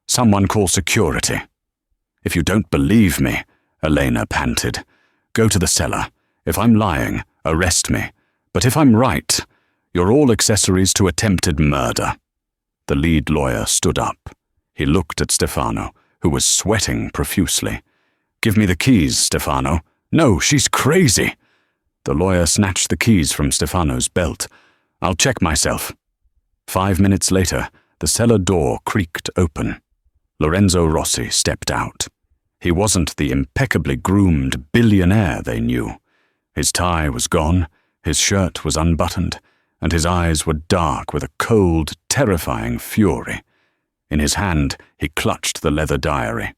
Someone call security." "If you don't believe me," Elena panted, "go to the cellar. If I'm lying, arrest me. But if I'm right, you're all accessories to attempted murder." The lead lawyer stood up. He looked at Stefano, who was sweating profusely. "Give me the keys, Stefano." "No, she's crazy." The lawyer snatched the keys from Stefano's belt. "I'll check myself." 5 minutes later, the cellar door creaked open. Lorenzo Rossi stepped out. He wasn't the impeccably groomed billionaire they knew. His tie was gone, his shirt was unbuttoned, and his eyes were dark with a cold, terrifying fury. In his hand, he clutched the leather diary.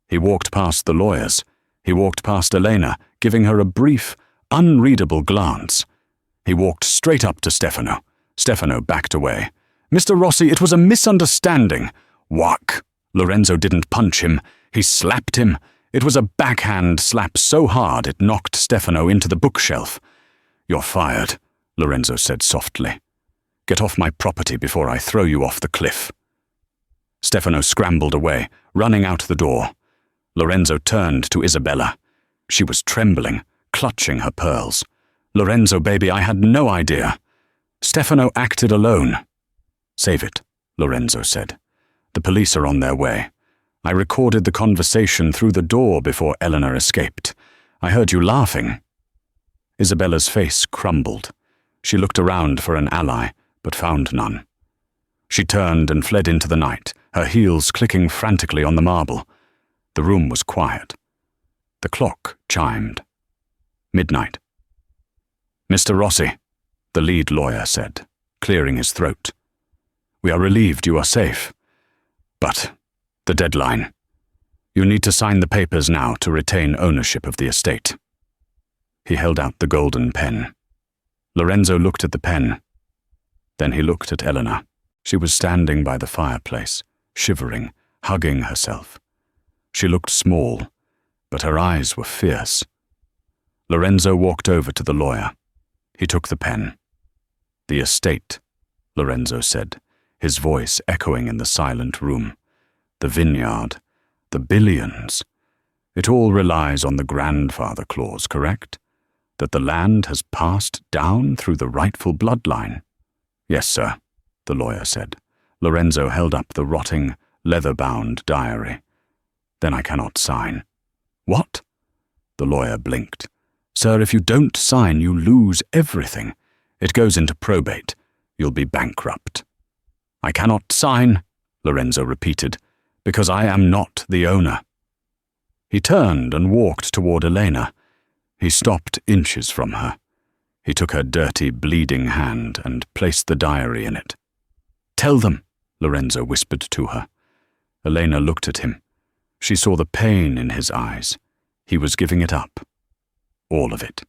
He walked past the lawyers. He walked past Elena, giving her a brief, unreadable glance. He walked straight up to Stefano. Stefano backed away. "Mr. Rossi, it was a misunderstanding." Whack! Lorenzo didn't punch him. He slapped him. It was a backhand slap so hard it knocked Stefano into the bookshelf. "You're fired," Lorenzo said softly. "Get off my property before I throw you off the cliff." Stefano scrambled away, running out the door. Lorenzo turned to Isabella. She was trembling, clutching her pearls. "Lorenzo, baby, I had no idea." Stefano acted alone. "Save it," Lorenzo said. "The police are on their way. I recorded the conversation through the door before Eleanor escaped. I heard you laughing." Isabella's face crumbled. She looked around for an ally, but found none. She turned and fled into the night, her heels clicking frantically on the marble. The room was quiet. The clock chimed. Midnight. "Mr. Rossi," the lead lawyer said, clearing his throat. "We are relieved you are safe. But the deadline. You need to sign the papers now to retain ownership of the estate." He held out the golden pen. Lorenzo looked at the pen. Then he looked at Eleanor. She was standing by the fireplace, shivering, hugging herself. She looked small, but her eyes were fierce. Lorenzo walked over to the lawyer. He took the pen. "The estate," Lorenzo said, his voice echoing in the silent room. "The vineyard, the billions. It all relies on the grandfather clause, correct? That the land has passed down through the rightful bloodline." "Yes, sir," the lawyer said. Lorenzo held up the rotting, leather-bound diary. "Then I cannot sign." "What?" The lawyer blinked. "Sir, if you don't sign, you lose everything. It goes into probate. You'll be bankrupt." "I cannot sign," Lorenzo repeated, "because I am not the owner." He turned and walked toward Elena. He stopped inches from her. He took her dirty, bleeding hand and placed the diary in it. "Tell them," Lorenzo whispered to her. Elena looked at him. She saw the pain in his eyes. He was giving it up. All of it.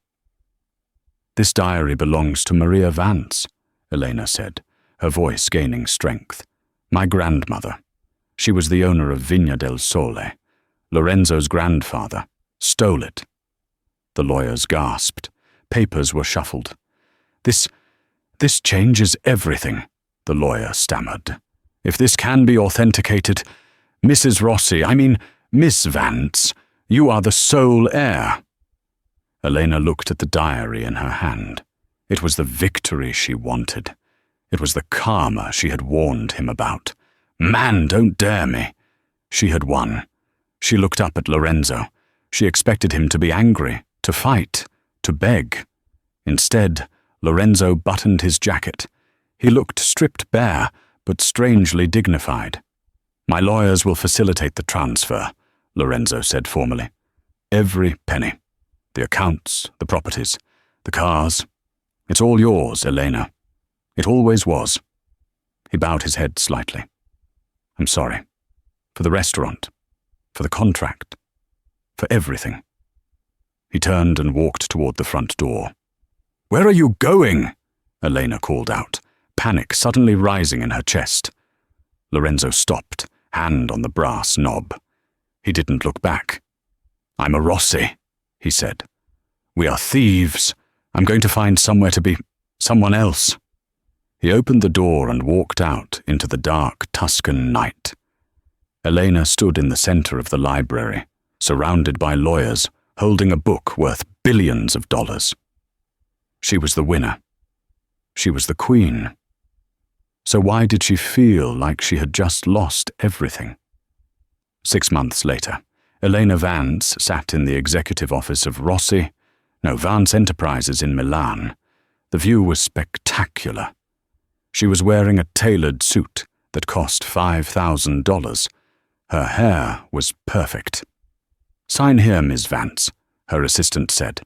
"This diary belongs to Maria Vance," Elena said, her voice gaining strength. "My grandmother. She was the owner of Vigna del Sole. Lorenzo's grandfather stole it." The lawyers gasped. Papers were shuffled. This changes everything," the lawyer stammered. "If this can be authenticated, Mrs. Rossi, I mean, Miss Vance, you are the sole heir." Elena looked at the diary in her hand. It was the victory she wanted. It was the karma she had warned him about. "Man, don't dare me." She had won. She looked up at Lorenzo. She expected him to be angry, to fight, to beg. Instead, Lorenzo buttoned his jacket. He looked stripped bare, but strangely dignified. "My lawyers will facilitate the transfer," Lorenzo said formally. "Every penny. The accounts, the properties, the cars. It's all yours, Elena. It always was." He bowed his head slightly. "I'm sorry. For the restaurant. For the contract. For everything." He turned and walked toward the front door. "Where are you going?" Elena called out, panic suddenly rising in her chest. Lorenzo stopped, hand on the brass knob. He didn't look back. "I'm a Rossi," he said. "We are thieves. I'm going to find somewhere to be someone else." He opened the door and walked out into the dark Tuscan night. Elena stood in the center of the library, surrounded by lawyers, holding a book worth billions of dollars. She was the winner. She was the queen. So why did she feel like she had just lost everything? 6 months later, Elena Vance sat in the executive office of Vance Enterprises in Milan. The view was spectacular. She was wearing a tailored suit that cost $5,000. Her hair was perfect. "Sign here, Ms. Vance," her assistant said.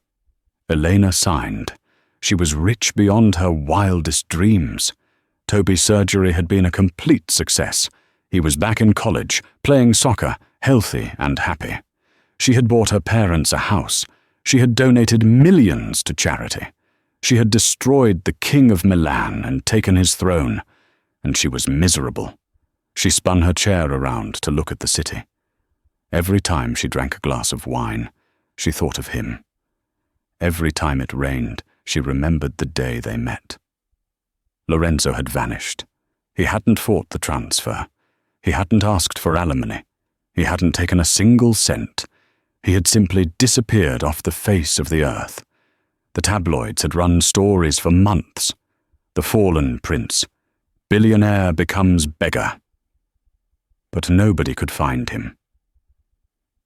Elena signed. She was rich beyond her wildest dreams. Toby's surgery had been a complete success. He was back in college, playing soccer, healthy and happy. She had bought her parents a house. She had donated millions to charity. She had destroyed the King of Milan and taken his throne, and she was miserable. She spun her chair around to look at the city. Every time she drank a glass of wine, she thought of him. Every time it rained, she remembered the day they met. Lorenzo had vanished. He hadn't fought the transfer. He hadn't asked for alimony. He hadn't taken a single cent. He had simply disappeared off the face of the earth. The tabloids had run stories for months. The fallen prince. Billionaire becomes beggar. But nobody could find him.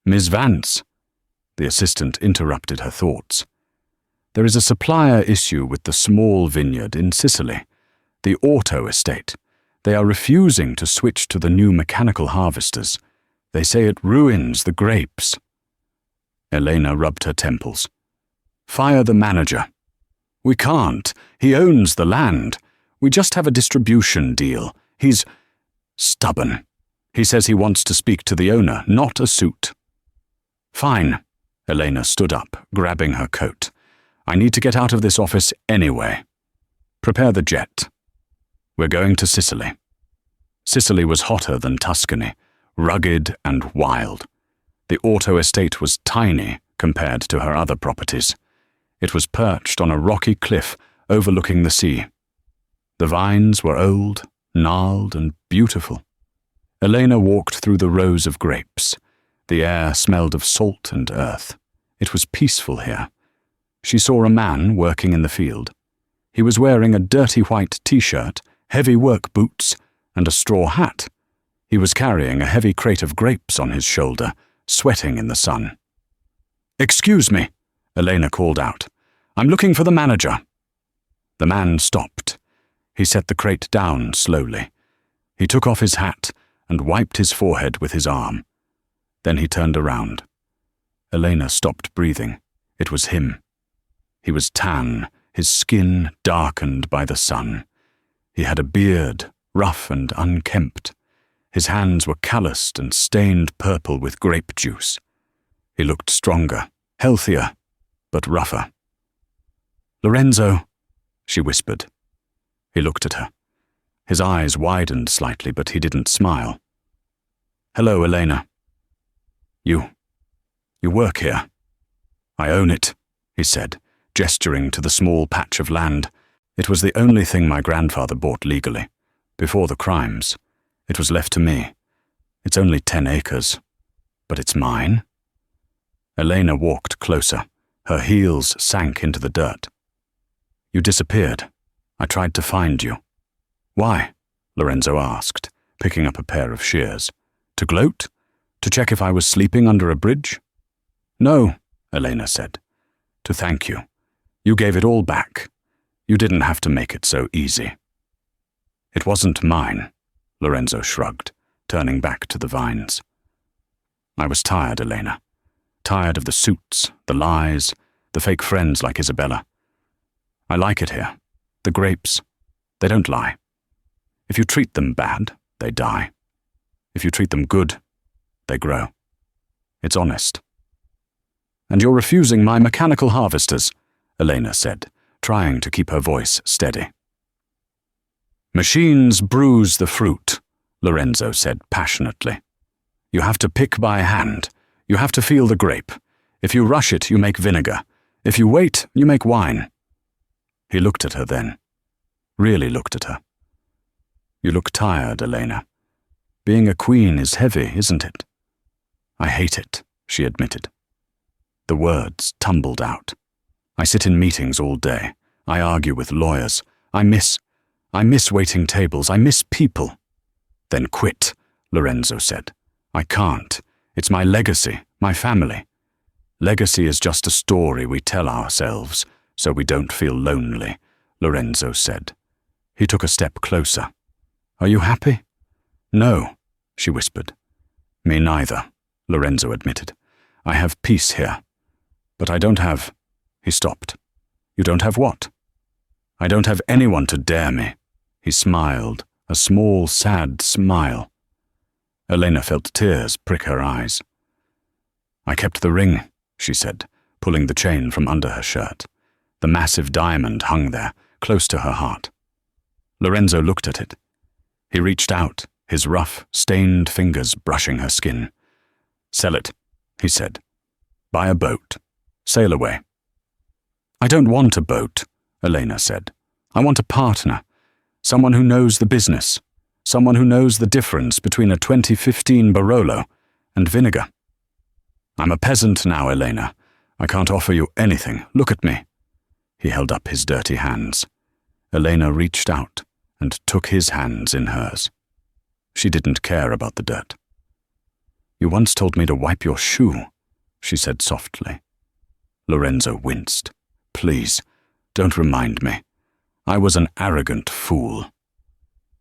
"Ms. Vance," the assistant interrupted her thoughts. "There is a supplier issue with the small vineyard in Sicily, the auto estate. They are refusing to switch to the new mechanical harvesters. They say it ruins the grapes." Elena rubbed her temples. "Fire the manager." "We can't. He owns the land. We just have a distribution deal. He's stubborn. He says he wants to speak to the owner, not a suit." "Fine." Elena stood up, grabbing her coat. "I need to get out of this office anyway. Prepare the jet. We're going to Sicily." Sicily was hotter than Tuscany, rugged and wild. The auto estate was tiny compared to her other properties. It was perched on a rocky cliff overlooking the sea. The vines were old, gnarled, and beautiful. Elena walked through the rows of grapes. The air smelled of salt and earth. It was peaceful here. She saw a man working in the field. He was wearing a dirty white t-shirt, heavy work boots, and a straw hat. He was carrying a heavy crate of grapes on his shoulder, sweating in the sun. "Excuse me," Elena called out. "I'm looking for the manager." The man stopped. He set the crate down slowly. He took off his hat and wiped his forehead with his arm. Then he turned around. Elena stopped breathing. It was him. He was tan, his skin darkened by the sun. He had a beard, rough and unkempt. His hands were calloused and stained purple with grape juice. He looked stronger, healthier, but rougher. "Lorenzo," she whispered. He looked at her. His eyes widened slightly, but he didn't smile. "Hello, Elena. You work here." "I own it," he said, gesturing to the small patch of land. It was the only thing my grandfather bought legally, before the crimes. It was left to me. It's only 10 acres. But it's mine. Elena walked closer. Her heels sank into the dirt. "You disappeared. I tried to find you." "Why?" Lorenzo asked, picking up a pair of shears. "To gloat? To check if I was sleeping under a bridge?" "No," Elena said. "To thank you. You gave it all back. You didn't have to make it so easy." "It wasn't mine," Lorenzo shrugged, turning back to the vines. "I was tired, Elena. Tired of the suits, the lies, the fake friends like Isabella. I like it here. The grapes, they don't lie. If you treat them bad, they die. If you treat them good, they grow. It's honest." "And you're refusing my mechanical harvesters," Elena said, trying to keep her voice steady. "Machines bruise the fruit," Lorenzo said passionately. "You have to pick by hand. You have to feel the grape. If you rush it, you make vinegar. If you wait, you make wine." He looked at her then. Really looked at her. "You look tired, Elena. Being a queen is heavy, isn't it?" "I hate it," she admitted. The words tumbled out. "I sit in meetings all day. I argue with lawyers. I miss waiting tables. I miss people." "Then quit," Lorenzo said. "I can't. It's my legacy, my family. Legacy is just a story we tell ourselves so we don't feel lonely," Lorenzo said. He took a step closer. "Are you happy?" "No," she whispered. "Me neither," Lorenzo admitted. "I have peace here. But I don't have—" He stopped. "You don't have what?" "I don't have anyone to dare me." He smiled, a small, sad smile. Elena felt tears prick her eyes. "I kept the ring," she said, pulling the chain from under her shirt. The massive diamond hung there, close to her heart. Lorenzo looked at it. He reached out, his rough, stained fingers brushing her skin. "Sell it," he said. "Buy a boat. Sail away." "I don't want a boat," Elena said. "I want a partner. Someone who knows the business. Someone who knows the difference between a 2015 Barolo and vinegar." "I'm a peasant now, Elena. I can't offer you anything. Look at me." He held up his dirty hands. Elena reached out and took his hands in hers. She didn't care about the dirt. "You once told me to wipe your shoe," she said softly. Lorenzo winced. "Please, don't remind me. I was an arrogant fool."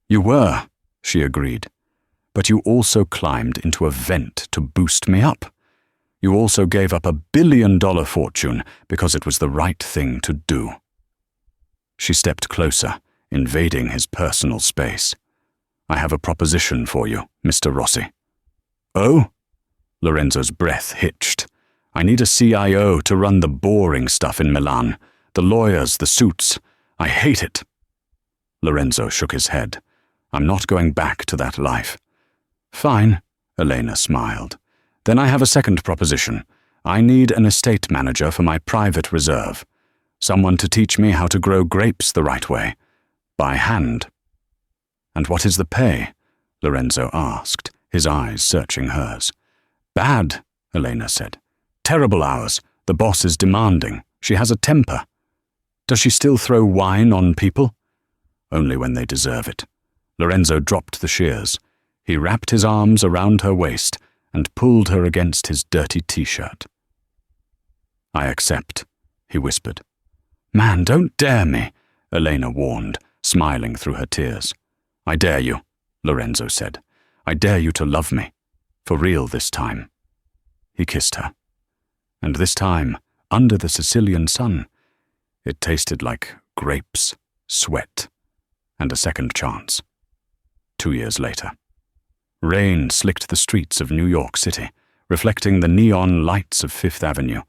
"You were," she agreed. "But you also climbed into a vent to boost me up. You also gave up $1 billion fortune because it was the right thing to do." She stepped closer, invading his personal space. "I have a proposition for you, Mr. Rossi." "Oh?" Lorenzo's breath hitched. "I need a CIO to run the boring stuff in Milan. The lawyers, the suits. I hate it." Lorenzo shook his head. "I'm not going back to that life." "Fine," Elena smiled. "Then I have a second proposition. I need an estate manager for my private reserve. Someone to teach me how to grow grapes the right way. By hand." "And what is the pay?" Lorenzo asked, his eyes searching hers. "Bad," Elena said. "Terrible hours. The boss is demanding. She has a temper." "Does she still throw wine on people?" "Only when they deserve it." Lorenzo dropped the shears. He wrapped his arms around her waist and pulled her against his dirty t-shirt. "I accept," he whispered. "Man, don't dare me," Elena warned, smiling through her tears. "I dare you," Lorenzo said. "I dare you to love me. For real this time." He kissed her. And this time, under the Sicilian sun. It tasted like grapes, sweat, and a second chance. 2 years later. Rain slicked the streets of New York City, reflecting the neon lights of Fifth Avenue,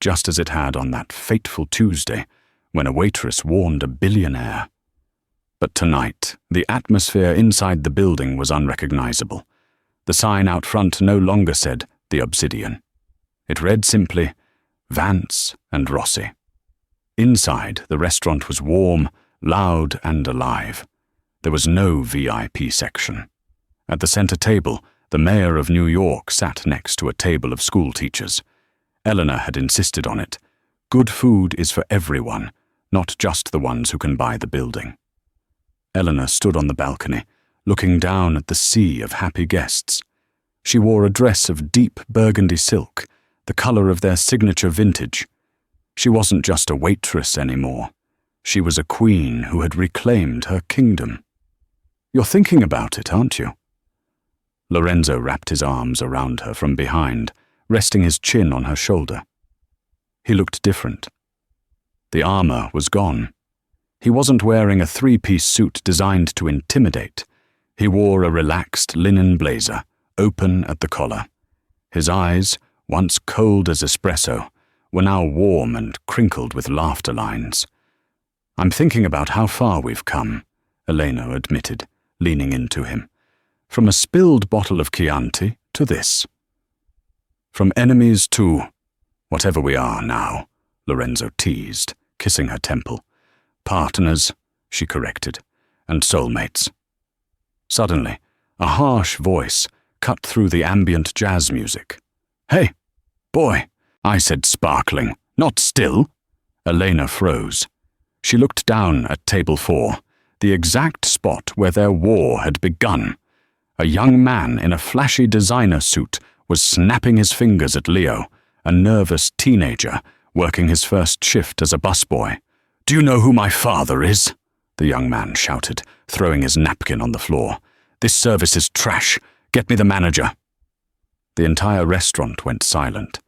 just as it had on that fateful Tuesday when a waitress warned a billionaire. But tonight, the atmosphere inside the building was unrecognizable. The sign out front no longer said The Obsidian. It read simply, Vance and Rossi. Inside, the restaurant was warm, loud, and alive. There was no VIP section. At the center table, the mayor of New York sat next to a table of school teachers. Eleanor had insisted on it. Good food is for everyone, not just the ones who can buy the building. Eleanor stood on the balcony, looking down at the sea of happy guests. She wore a dress of deep burgundy silk, the color of their signature vintage. She wasn't just a waitress anymore. She was a queen who had reclaimed her kingdom. You're thinking about it, aren't you? Lorenzo wrapped his arms around her from behind, resting his chin on her shoulder. He looked different. The armor was gone. He wasn't wearing a three-piece suit designed to intimidate. He wore a relaxed linen blazer, open at the collar. His eyes, once cold as espresso, were now warm and crinkled with laughter lines. I'm thinking about how far we've come, Elena admitted, leaning into him. From a spilled bottle of Chianti to this. From enemies to whatever we are now, Lorenzo teased, kissing her temple. Partners, she corrected, and soulmates. Suddenly, a harsh voice cut through the ambient jazz music. Hey, boy, I said sparkling, not still. Elena froze. She looked down at table 4, the exact spot where their war had begun. A young man in a flashy designer suit was snapping his fingers at Leo, a nervous teenager working his first shift as a busboy. Do you know who my father is? The young man shouted, throwing his napkin on the floor. This service is trash. Get me the manager. The entire restaurant went silent.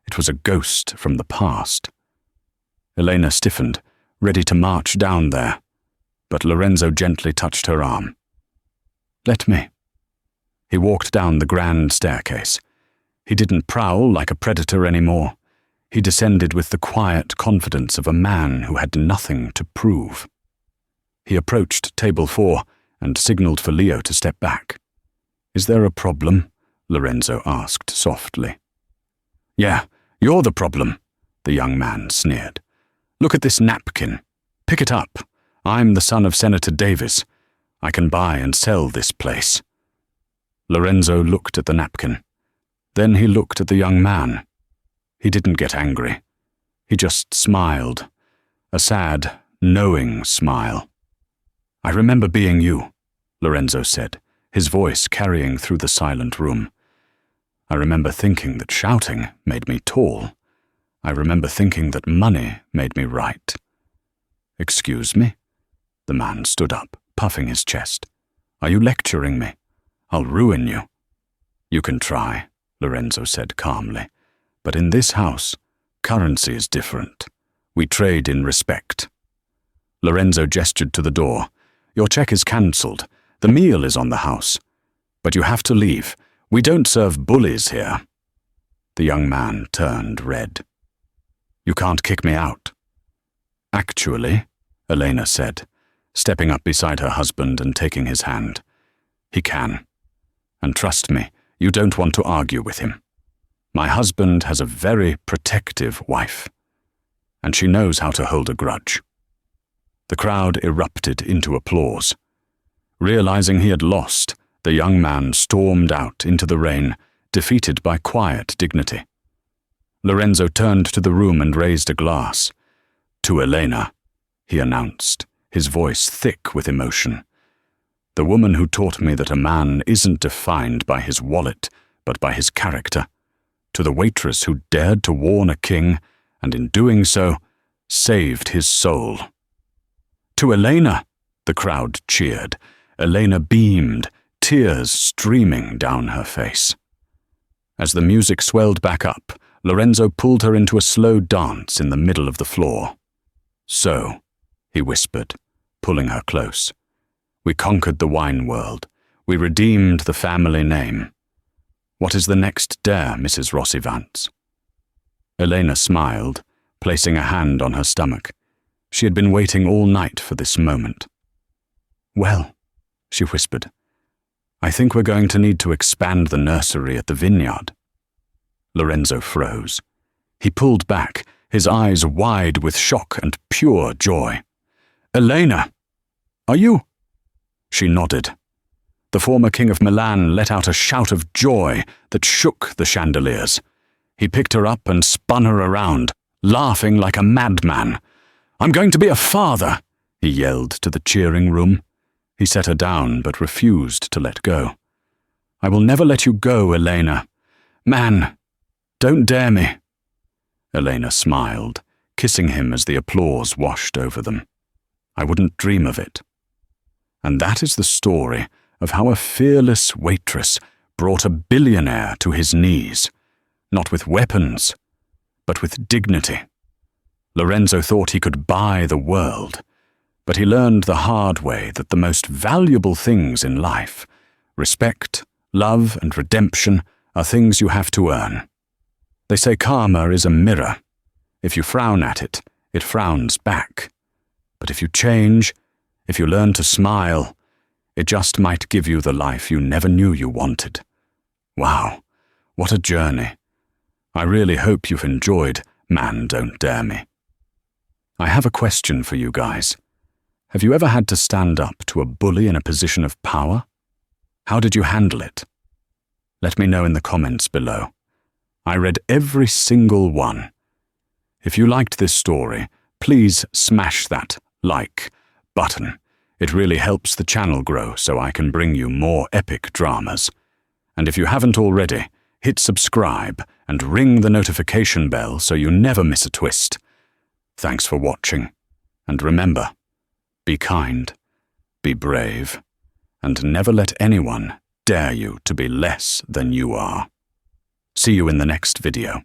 It was a ghost from the past. Elena stiffened, ready to march down there, but Lorenzo gently touched her arm. Let me. He walked down the grand staircase. He didn't prowl like a predator anymore. He descended with the quiet confidence of a man who had nothing to prove. He approached table 4 and signaled for Leo to step back. Is there a problem? Lorenzo asked softly. Yeah, you're the problem, the young man sneered. Look at this napkin. Pick it up. I'm the son of Senator Davis. I can buy and sell this place. Lorenzo looked at the napkin. Then he looked at the young man. He didn't get angry. He just smiled. A sad, knowing smile. I remember being you, Lorenzo said, his voice carrying through the silent room. I remember thinking that shouting made me tall. I remember thinking that money made me right. Excuse me? The man stood up, puffing his chest. Are you lecturing me? I'll ruin you. You can try, Lorenzo said calmly. But in this house, currency is different. We trade in respect. Lorenzo gestured to the door. Your check is cancelled. The meal is on the house. But you have to leave. We don't serve bullies here. The young man turned red. You can't kick me out. Actually, Elena said, stepping up beside her husband and taking his hand. He can. And trust me, you don't want to argue with him. My husband has a very protective wife, and she knows how to hold a grudge. The crowd erupted into applause. Realizing he had lost, the young man stormed out into the rain, defeated by quiet dignity. Lorenzo turned to the room and raised a glass. To Elena, he announced, his voice thick with emotion. The woman who taught me that a man isn't defined by his wallet, but by his character. To the waitress who dared to warn a king, and in doing so, saved his soul. To Elena, the crowd cheered. Elena beamed, tears streaming down her face. As the music swelled back up, Lorenzo pulled her into a slow dance in the middle of the floor. "So," he whispered, pulling her close, "we conquered the wine world. We redeemed the family name. What is the next dare, Mrs. Rossi Vance?" Elena smiled, placing a hand on her stomach. She had been waiting all night for this moment. "Well," she whispered, "I think we're going to need to expand the nursery at the vineyard." Lorenzo froze. He pulled back, his eyes wide with shock and pure joy. "Elena! Are you—" She nodded. The former king of Milan let out a shout of joy that shook the chandeliers. He picked her up and spun her around, laughing like a madman. "I'm going to be a father!" he yelled to the cheering room. He set her down but refused to let go. "I will never let you go, Elena. Man, don't dare me." Elena smiled, kissing him as the applause washed over them. "I wouldn't dream of it." And that is the story of how a fearless waitress brought a billionaire to his knees, not with weapons, but with dignity. Lorenzo thought he could buy the world, but he learned the hard way that the most valuable things in life, respect, love, and redemption, are things you have to earn. They say karma is a mirror. If you frown at it, it frowns back. But if you change, if you learn to smile, it just might give you the life you never knew you wanted. Wow, what a journey. I really hope you've enjoyed Man, Don't Dare Me. I have a question for you guys. Have you ever had to stand up to a bully in a position of power? How did you handle it? Let me know in the comments below. I read every single one. If you liked this story, please smash that like button. It really helps the channel grow so I can bring you more epic dramas. And if you haven't already, hit subscribe and ring the notification bell so you never miss a twist. Thanks for watching, and remember, be kind, be brave, and never let anyone dare you to be less than you are. See you in the next video.